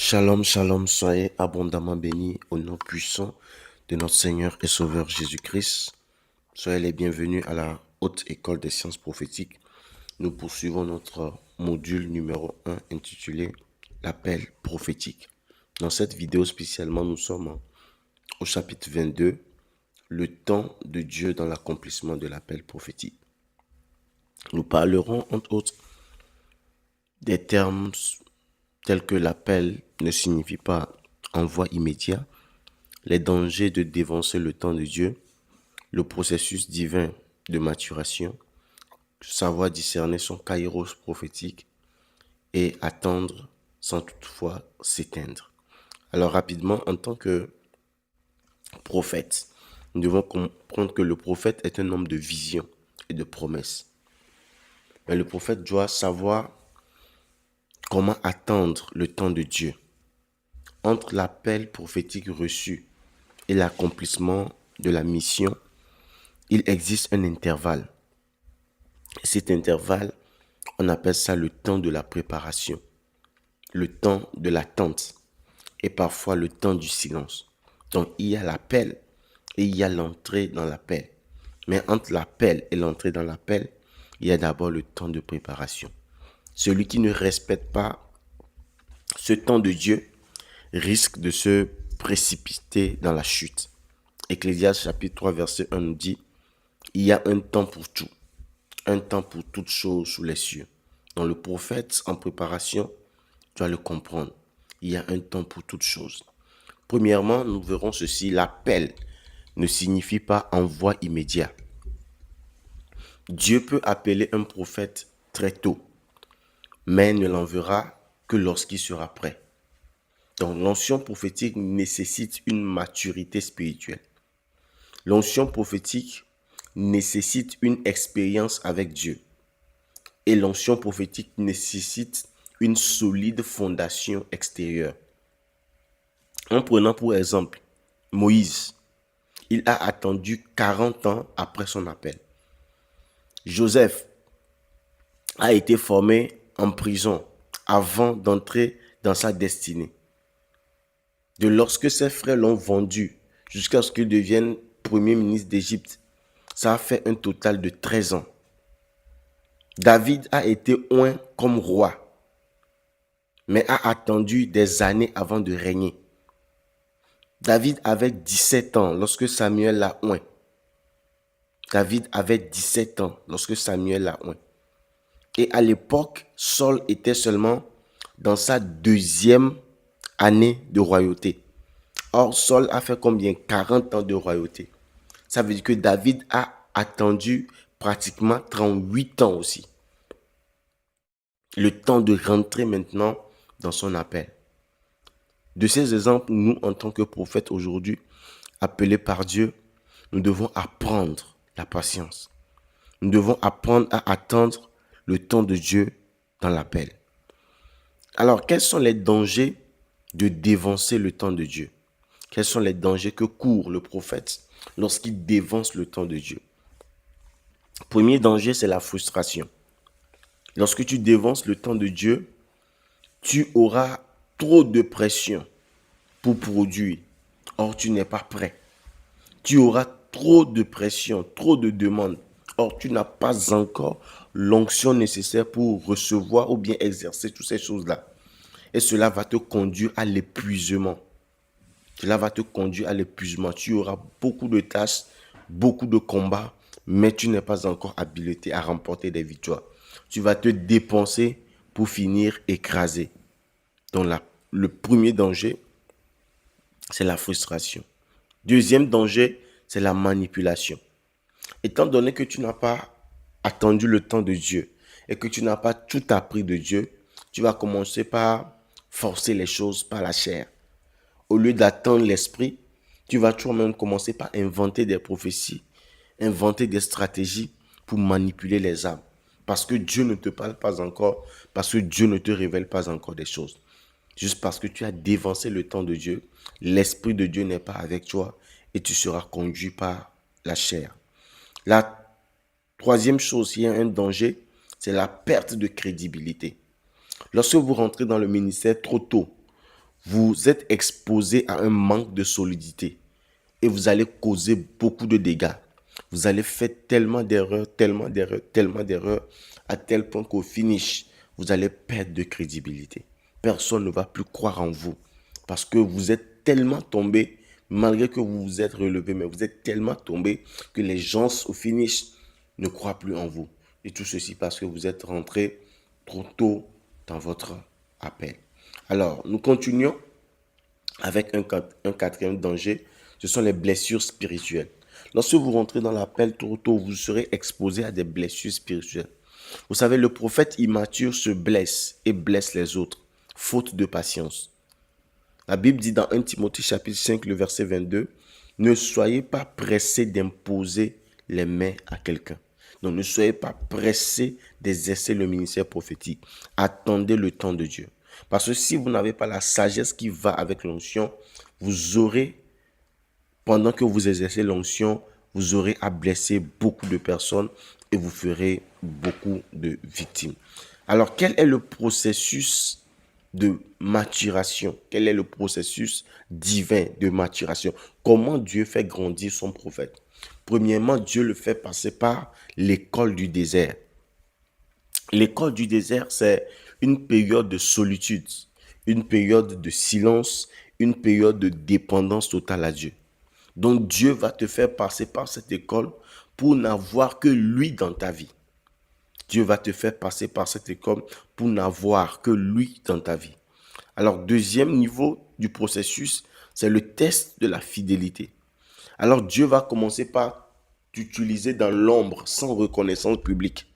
Shalom, shalom, soyez abondamment bénis au nom puissant de notre Seigneur et Sauveur Jésus-Christ. Soyez les bienvenus à la Haute École des Sciences Prophétiques. Nous poursuivons notre module numéro 1 intitulé L'appel prophétique. Dans cette vidéo spécialement, nous sommes au chapitre 22, le temps de Dieu dans l'accomplissement de l'appel prophétique. Nous parlerons entre autres des termes tels que l'appel ne signifie pas envoi immédiat, les dangers de dévancer le temps de Dieu, le processus divin de maturation, savoir discerner son kairos prophétique et attendre sans toutefois s'éteindre. Alors rapidement, en tant que prophète, nous devons comprendre que le prophète est un homme de vision et de promesses. Mais le prophète doit savoir comment attendre le temps de Dieu. Entre l'appel prophétique reçu et l'accomplissement de la mission, il existe un intervalle. Cet intervalle, on appelle ça le temps de la préparation, le temps de l'attente et parfois le temps du silence. Donc, il y a l'appel et il y a l'entrée dans l'appel. Mais entre l'appel et l'entrée dans l'appel, il y a d'abord le temps de préparation. Celui qui ne respecte pas ce temps de Dieu risque de se précipiter dans la chute. Ecclésiaste chapitre 3 verset 1 nous dit « Il y a un temps pour tout, un temps pour toutes choses sous les cieux. » Donc le prophète en préparation doit le comprendre. Il y a un temps pour toutes choses. Premièrement, nous verrons ceci, l'appel ne signifie pas envoi immédiat. Dieu peut appeler un prophète très tôt, mais ne l'enverra que lorsqu'il sera prêt. Donc l'onction prophétique nécessite une maturité spirituelle. L'onction prophétique nécessite une expérience avec Dieu. Et l'onction prophétique nécessite une solide fondation extérieure. En prenant pour exemple Moïse, il a attendu 40 ans après son appel. Joseph a été formé en prison avant d'entrer dans sa destinée. De lorsque ses frères l'ont vendu jusqu'à ce qu'il devienne premier ministre d'Égypte, ça a fait un total de 13 ans. David a été oint comme roi, mais a attendu des années avant de régner. David avait 17 ans lorsque Samuel l'a oint. David avait 17 ans lorsque Samuel l'a oint. Et à l'époque, Saul était seulement dans sa deuxième année de royauté. Or, Saul a fait combien? 40 ans de royauté. Ça veut dire que David a attendu pratiquement 38 ans aussi. Le temps de rentrer maintenant dans son appel. De ces exemples, nous, en tant que prophètes aujourd'hui, appelés par Dieu, nous devons apprendre la patience. Nous devons apprendre à attendre le temps de Dieu dans l'appel. Alors, quels sont les dangers de dévancer le temps de Dieu? Quels sont les dangers que court le prophète lorsqu'il dévance le temps de Dieu? Premier danger, c'est la frustration. Lorsque tu dévances le temps de Dieu, tu auras trop de pression pour produire. Or, tu n'es pas prêt. Tu auras trop de pression, trop de demandes. Or, tu n'as pas encore l'onction nécessaire pour recevoir ou bien exercer toutes ces choses-là. Et cela va te conduire à l'épuisement. Cela va te conduire à l'épuisement. Tu auras beaucoup de tâches, beaucoup de combats, mais tu n'es pas encore habilité à remporter des victoires. Tu vas te dépenser pour finir écrasé. Donc le premier danger, c'est la frustration. Deuxième danger, c'est la manipulation. Étant donné que tu n'as pas attendu le temps de Dieu et que tu n'as pas tout appris de Dieu, tu vas commencer par forcer les choses par la chair. Au lieu d'attendre l'esprit, tu vas toi-même commencer par inventer des prophéties, inventer des stratégies pour manipuler les âmes. Parce que Dieu ne te parle pas encore, parce que Dieu ne te révèle pas encore des choses. Juste parce que tu as dévancé le temps de Dieu, l'Esprit de Dieu n'est pas avec toi et tu seras conduit par la chair. La troisième chose, il y a un danger, c'est la perte de crédibilité. Lorsque vous rentrez dans le ministère trop tôt, vous êtes exposé à un manque de solidité et vous allez causer beaucoup de dégâts. Vous allez faire tellement d'erreurs, tellement d'erreurs, tellement d'erreurs, à tel point qu'au finish, vous allez perdre de crédibilité. Personne ne va plus croire en vous parce que vous êtes tellement tombé, malgré que vous vous êtes relevé, mais vous êtes tellement tombé que les gens au finish ne croient plus en vous. Et tout ceci parce que vous êtes rentré trop tôt dans votre appel. Alors, nous continuons avec un quatrième danger, ce sont les blessures spirituelles. Lorsque vous rentrez dans l'appel trop tôt, vous serez exposé à des blessures spirituelles. Vous savez, le prophète immature se blesse et blesse les autres, faute de patience. La Bible dit dans 1 Timothée chapitre 5, le verset 22, « Ne soyez pas pressés d'imposer les mains à quelqu'un. » Donc, ne soyez pas pressés d'exercer le ministère prophétique. Attendez le temps de Dieu. Parce que si vous n'avez pas la sagesse qui va avec l'onction, vous aurez, pendant que vous exercez l'onction, vous aurez à blesser beaucoup de personnes et vous ferez beaucoup de victimes. Alors, quel est le processus de maturation? Quel est le processus divin de maturation? Comment Dieu fait grandir son prophète? Premièrement, Dieu le fait passer par l'école du désert. L'école du désert, c'est une période de solitude, une période de silence, une période de dépendance totale à Dieu. Donc Dieu va te faire passer par cette école pour n'avoir que lui dans ta vie. Dieu va te faire passer par cette école pour n'avoir que lui dans ta vie. Alors, deuxième niveau du processus, c'est le test de la fidélité. Alors, Dieu va commencer par t'utiliser dans l'ombre sans reconnaissance publique.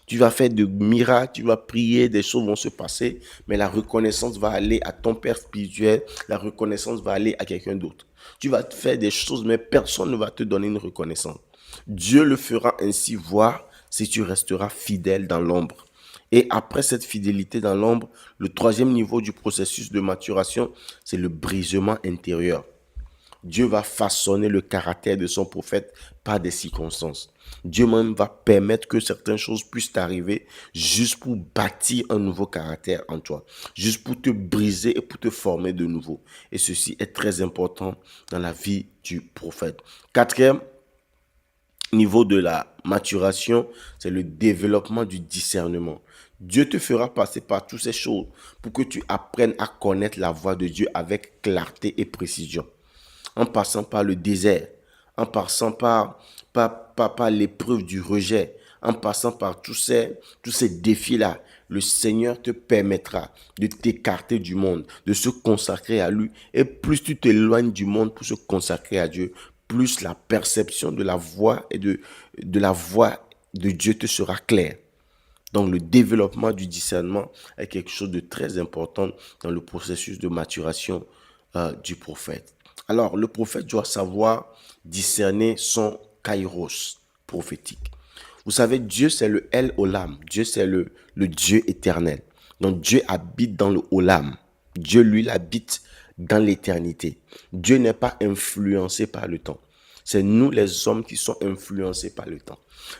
Tu vas faire de miracles, tu vas prier, des choses vont se passer, mais la reconnaissance va aller à ton père spirituel, la reconnaissance va aller à quelqu'un d'autre. Tu vas faire des choses, mais personne ne va te donner une reconnaissance. Dieu le fera ainsi voir si tu resteras fidèle dans l'ombre. Et après cette fidélité dans l'ombre, le troisième niveau du processus de maturation, c'est le brisement intérieur. Dieu va façonner le caractère de son prophète par des circonstances. Dieu même va permettre que certaines choses puissent t'arriver juste pour bâtir un nouveau caractère en toi, juste pour te briser et pour te former de nouveau. Et ceci est très important dans la vie du prophète. Quatrième niveau de la maturation, c'est le développement du discernement. Dieu te fera passer par toutes ces choses pour que tu apprennes à connaître la voix de Dieu avec clarté et précision. En passant par le désert, en passant par l'épreuve du rejet, en passant par tous ces défis-là, le Seigneur te permettra de t'écarter du monde, de se consacrer à lui. Et plus tu t'éloignes du monde pour se consacrer à Dieu, plus la perception de la voix et de la voix de Dieu te sera claire. Donc, le développement du discernement est quelque chose de très important dans le processus de maturation du prophète. Alors, le prophète doit savoir discerner son kairos prophétique. Vous savez, Dieu, c'est le El Olam. Dieu, c'est le Dieu éternel. Donc, Dieu habite dans le Olam. Dieu, lui, habite dans l'éternité. Dieu n'est pas influencé par le temps. C'est nous, les hommes, qui sommes influencés par le temps.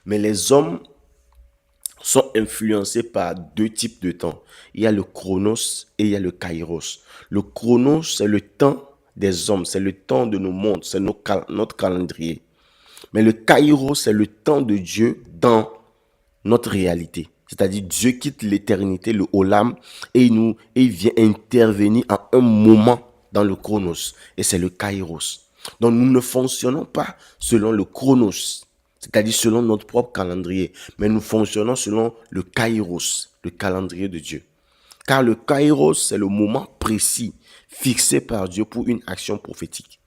Mais les hommes sont influencés par deux types de temps. Il y a le chronos et il y a le kairos. Le chronos, c'est le temps des hommes, c'est le temps de nos mondes, c'est notre calendrier. Mais le kairos, c'est le temps de Dieu dans notre réalité. C'est-à-dire Dieu quitte l'éternité, le olam, et il vient intervenir à un moment dans le chronos. Et c'est le kairos. Donc nous ne fonctionnons pas selon le chronos, c'est-à-dire selon notre propre calendrier, mais nous fonctionnons selon le kairos, le calendrier de Dieu. Car le kairos, c'est le moment précis fixé par Dieu pour une action prophétique.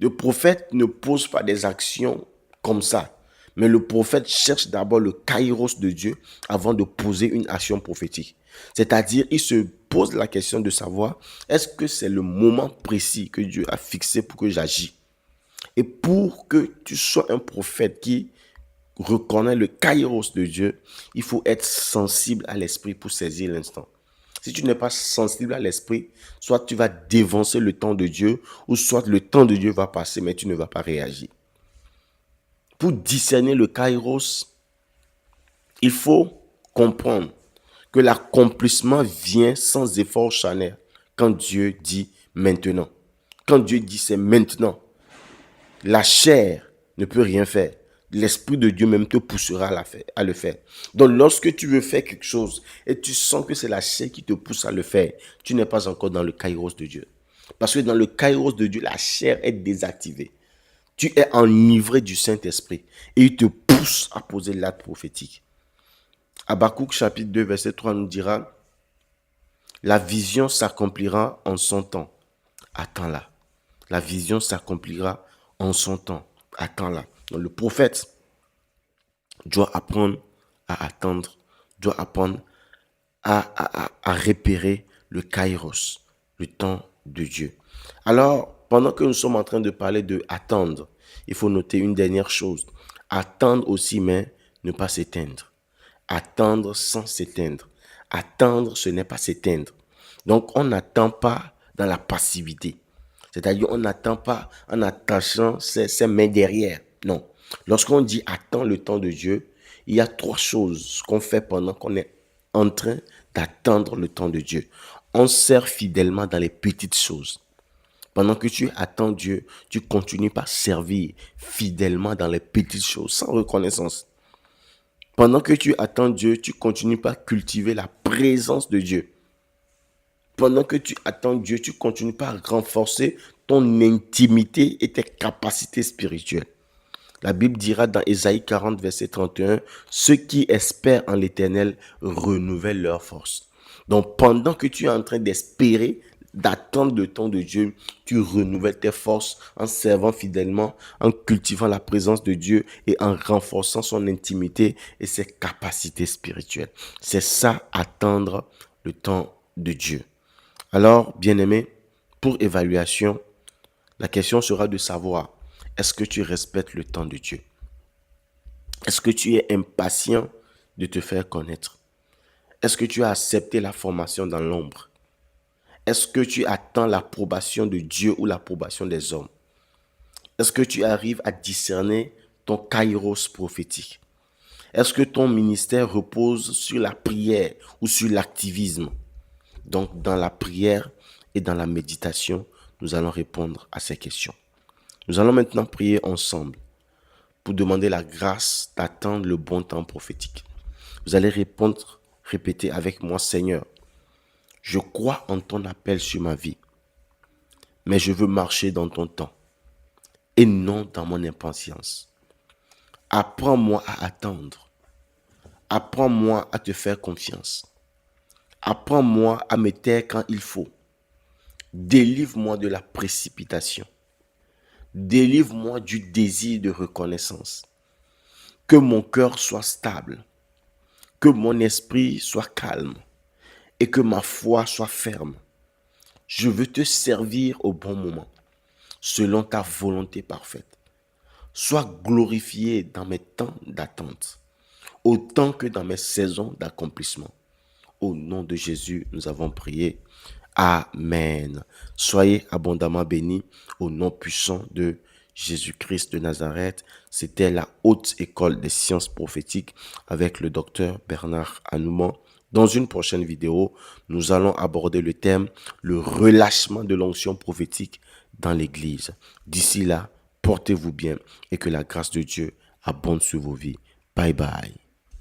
Le prophète ne pose pas des actions comme ça, mais le prophète cherche d'abord le kairos de Dieu avant de poser une action prophétique. C'est-à-dire, il se pose la question de savoir, est-ce que c'est le moment précis que Dieu a fixé pour que j'agisse? Et pour que tu sois un prophète qui reconnaît le kairos de Dieu, il faut être sensible à l'esprit pour saisir l'instant. Si tu n'es pas sensible à l'esprit, soit tu vas dévancer le temps de Dieu, ou soit le temps de Dieu va passer, mais tu ne vas pas réagir. Pour discerner le kairos, il faut comprendre que l'accomplissement vient sans effort charnel, quand Dieu dit maintenant. Quand Dieu dit c'est maintenant, la chair ne peut rien faire. L'Esprit de Dieu même te poussera à le faire. Donc, lorsque tu veux faire quelque chose et tu sens que c'est la chair qui te pousse à le faire, tu n'es pas encore dans le kairos de Dieu. Parce que dans le kairos de Dieu, la chair est désactivée. Tu es enivré du Saint-Esprit et il te pousse à poser l'acte prophétique. Habakkuk chapitre 2, verset 3 nous dira, la vision s'accomplira en son temps. Attends-la. La vision s'accomplira en son temps. Attends-la. Donc, le prophète doit apprendre à attendre, doit apprendre à repérer le kairos, le temps de Dieu. Alors, pendant que nous sommes en train de parler de attendre, il faut noter une dernière chose. Attendre aussi, mais ne pas s'éteindre. Attendre sans s'éteindre. Attendre, ce n'est pas s'éteindre. Donc, on n'attend pas dans la passivité. C'est-à-dire, on n'attend pas en attachant ses mains derrière. Non. Lorsqu'on dit attends le temps de Dieu, il y a trois choses qu'on fait pendant qu'on est en train d'attendre le temps de Dieu. On sert fidèlement dans les petites choses. Pendant que tu attends Dieu, tu continues par servir fidèlement dans les petites choses, sans reconnaissance. Pendant que tu attends Dieu, tu continues par cultiver la présence de Dieu. Pendant que tu attends Dieu, tu continues par renforcer ton intimité et tes capacités spirituelles. La Bible dira dans Ésaïe 40, verset 31, « Ceux qui espèrent en l'Éternel renouvellent leur force. » Donc, pendant que tu es en train d'espérer, d'attendre le temps de Dieu, tu renouvelles tes forces en servant fidèlement, en cultivant la présence de Dieu et en renforçant son intimité et ses capacités spirituelles. C'est ça, attendre le temps de Dieu. Alors, bien-aimé, pour évaluation, la question sera de savoir, est-ce que tu respectes le temps de Dieu? Est-ce que tu es impatient de te faire connaître? Est-ce que tu as accepté la formation dans l'ombre? Est-ce que tu attends l'approbation de Dieu ou l'approbation des hommes? Est-ce que tu arrives à discerner ton kairos prophétique? Est-ce que ton ministère repose sur la prière ou sur l'activisme? Donc, dans la prière et dans la méditation, nous allons répondre à ces questions. Nous allons maintenant prier ensemble pour demander la grâce d'attendre le bon temps prophétique. Vous allez répéter avec moi, Seigneur, je crois en ton appel sur ma vie, mais je veux marcher dans ton temps et non dans mon impatience. Apprends-moi à attendre. Apprends-moi à te faire confiance. Apprends-moi à me taire quand il faut. Délivre-moi de la précipitation. Délivre-moi du désir de reconnaissance. Que mon cœur soit stable. Que mon esprit soit calme. Et que ma foi soit ferme. Je veux te servir au bon moment, selon ta volonté parfaite. Sois glorifié dans mes temps d'attente, autant que dans mes saisons d'accomplissement. Au nom de Jésus, nous avons prié. Amen. Soyez abondamment bénis au nom puissant de Jésus-Christ de Nazareth. C'était la Haute École des Sciences Prophétiques avec le docteur Bernard Hanouman. Dans une prochaine vidéo, nous allons aborder le thème « Le relâchement de l'onction prophétique dans l'Église ». D'ici là, portez-vous bien et que la grâce de Dieu abonde sur vos vies. Bye bye.